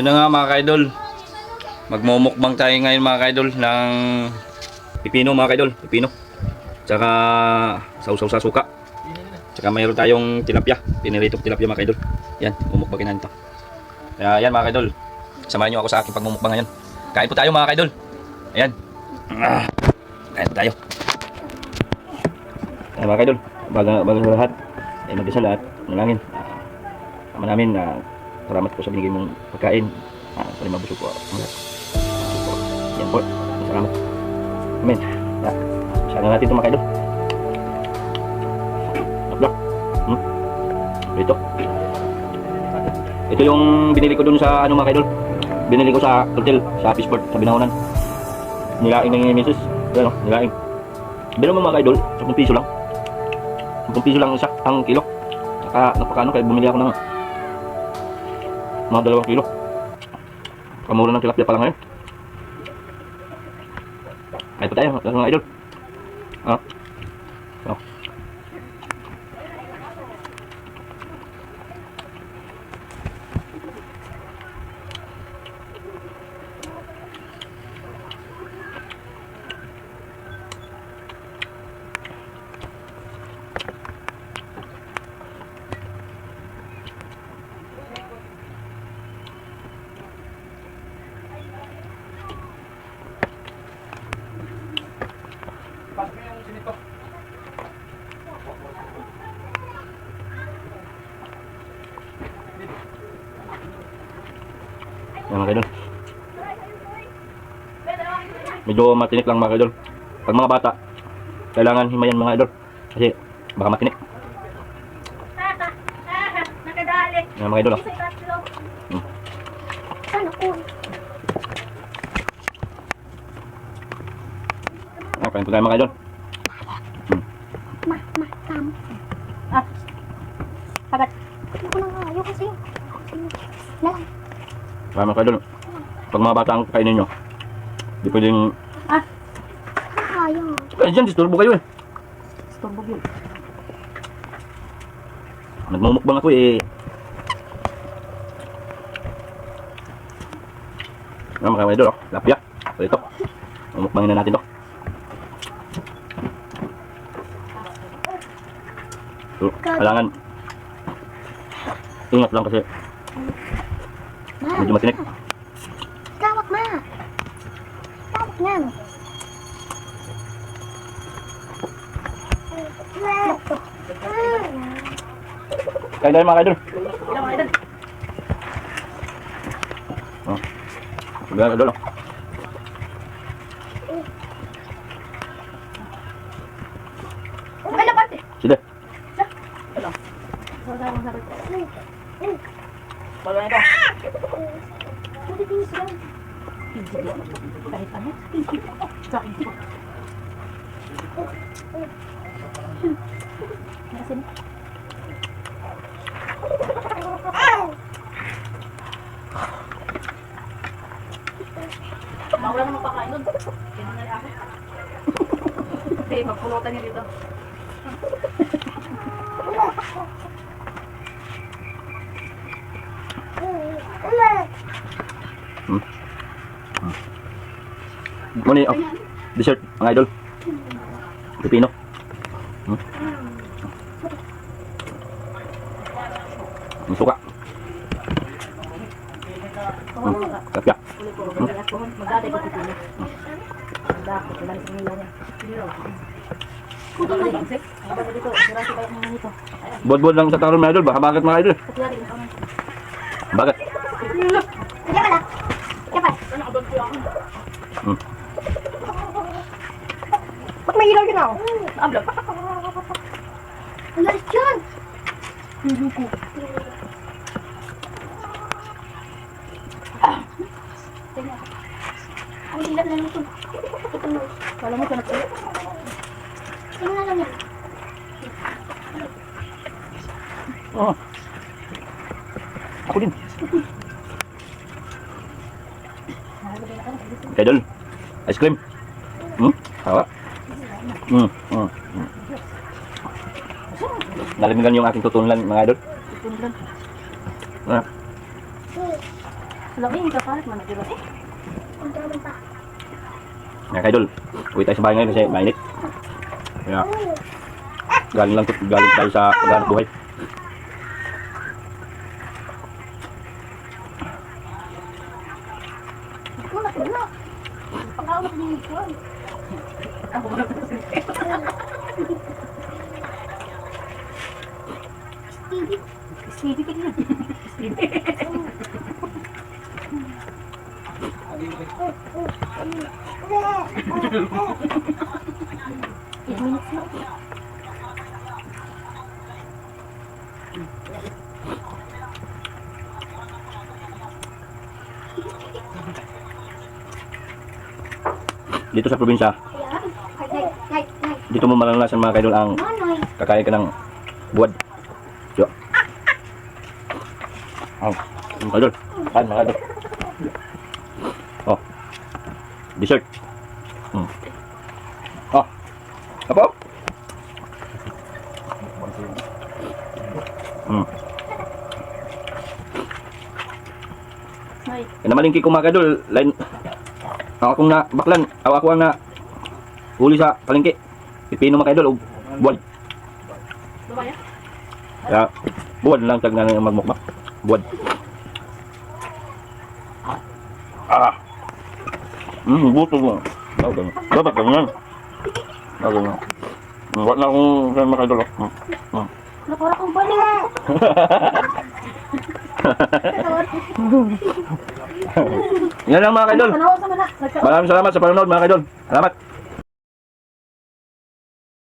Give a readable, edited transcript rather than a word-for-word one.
Yun na nga mga kaidol, magmumukbang tayo ngayon mga kaidol ng pipino mga kaidol, pipino tsaka sausaw sa suka, tsaka mayroon tayong tilapia, piniritong tilapia mga kaidol. Yan, mumukbangin natin to. Kaya yan mga kaidol, samahan nyo ako sa aking pagmumukbang ngayon. Kain po tayo mga kaidol. Ayan, kain po tayo. Ayan mga kaidol, bago sa lahat ay magdasal at manalangin. Ama namin na salamat po sa binigay mong pagkain. Sana mabusog po ang lahat. Yan po. Salamat. Amen. Sana natin ito mga kaidol. Naplak. Ito. Ito yung binili ko dun sa ano mga kaidol. Binili ko sa hotel, sa Fishport, sa Binangonan. Nilaing ng misis. Ano, nilaing. Bilo mo mga kaidol, 10 piso lang. 10 piso lang isa ang kilo. Saka napakano kaya bumili ako ng mga 2 kilo. Kamura ng tilapia pala ngayon. Ay pa tayo mga idol. So. Yan mga kaidol. Medyo matinik lang mga kaidol. Pag mga bata, kailangan himayan mga kaidol. Kasi baka matinik. Yan mga kaidol. Kain po tayo mga kaidol. Pagat. Ako na nga, ayaw kasi. Lang. Kaya mga kaidol, pag mga bata ang kainin nyo, di pwedeng... Ayaw. Ay dyan, disturbo kayo eh. Storbo yun. Nagmumukbang ako eh. Yan mga kaidol, lapya. So ito, mumukbangin na natin to. So, kailangan ingat lang kasi medyo matinik. Tawag ma. Tawag nga. Kain tayo mga kaidol. Sabi nga kaidol. Sige. Kahit ano? Nasin. Mawala naman pakain nun. Kailan na ako. Hindi, magpulutan niya dito. Muna yung dessert mga idol. Pipino. Ang suka. Kapya. Bod-bod lang sa taron mga idol. Baka bakit mga idol? Bakit? Ba't may ilaw yun ako? Abla. Ang lalit yan. Hindi ko. Ang dilat na nito. Kala mo kanap ulit. Tingnan na lang yan. Oh. Ako din. Idol. Ice cream. Hawa. Nalamigan yung aking tutunan mga idol. Tutunan. Ah. Lawin, kapalit man nagdiro eh. Mga kaidol, uwi tayo sa bahay ngayon kasi mainit. Kaya, galing tayo sa paghanap buhay. Ako na sila. Pangawak din ito. Ako na Stevie ka na. Dito sa probinsya, dito mo maranasan mga kaidol ang kakain ka ng buwad. Yo. Mga kaidol. Kain mga kaidol. Oh. Dessert. Oh. Apa? Ay, Namalingki ko mga kaidol. Lain. Akong na baklan. Ako ang na huli sa palengke. Pipino mga kaidol. Buwad. babaya? Kaya buwad lang tag na magmukbang. Buwad. Buto mo. Dapat ganyan. Ganyan. Wala na akong mga kaidol. Napara kong balik. Yan lang mga kaidol. Tanaw sa mana. Maraming salamat sa panonood mga kaidol. Salamat.